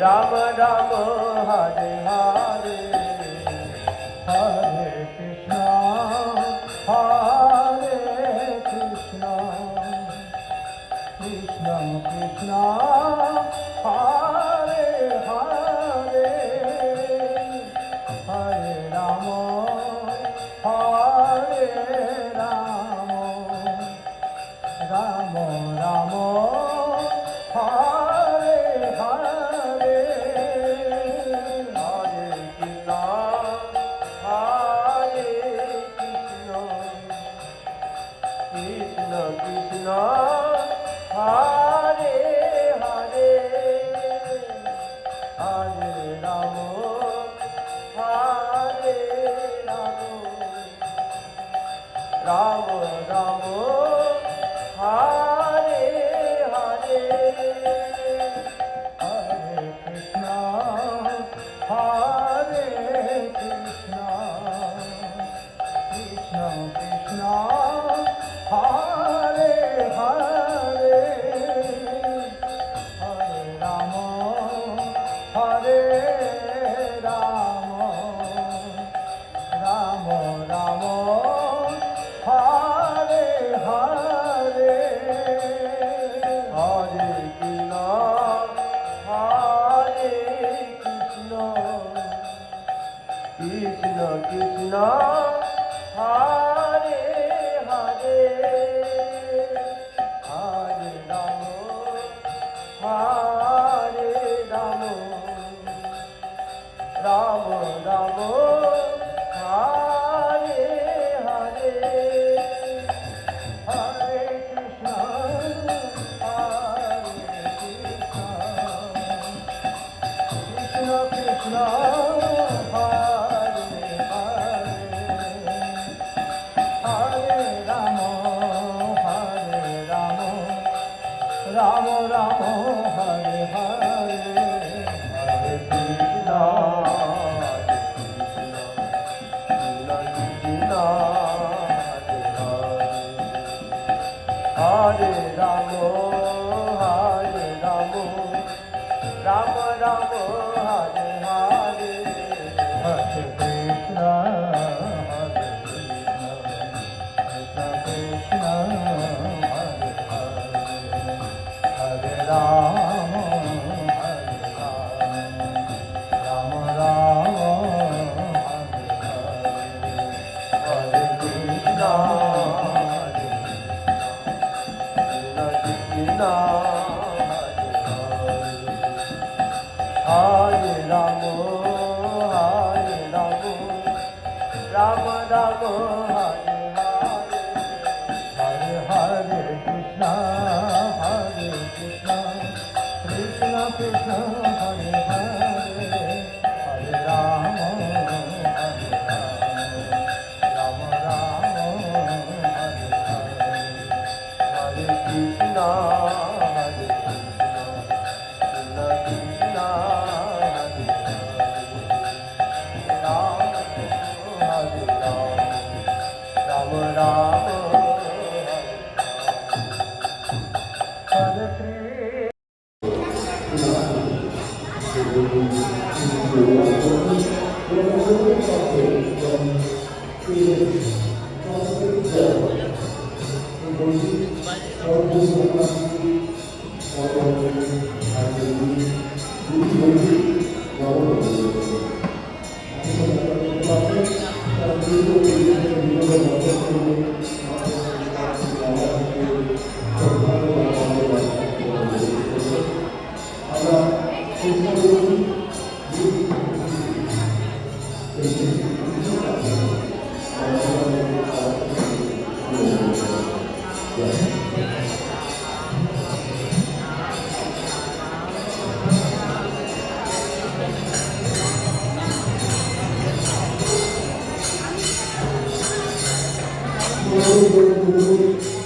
Ram Ram Hare Hare Hare Krishna Hare Krishna Krishna Krishna Hare Hare Hare Ram Hare Ram Ram Ram Hare Hare Hare Krishna Hare Krishna Krishna Krishna Hare Hare Hare Ram Hare Ram Ram Ram Hare Hare Hare Krishna Hare Krishna Krishna Krishna Hare Hare Hare Ram Hare Ram Ram Ram Hare Hare Hare Krishna Hare Krishna Krishna Krishna Hare Hare Hare Ram Hare Ram Ram Ram Hare Hare Hare Krishna Hare Krishna Krishna Hare Hare Hare Ram Ram Ram Hare Hare Hare Krishna Hare Ram Hare Ram Ram Ram Hare Hare Hare Krishna Hare Krishna Krishna Hare Hare Hare Ram Ram Ram Hare Krishna Krishna Hare Ram Hare Ram Ram Ram Hare Hare Hare Hare Krishna Krishna Krishna Hare Hare Hare Ram Ram Ram Hare Hare Hare Krishna Hare Krishna Krishna Hare Ram Hare Ram Ram Hare Krishna Thank you.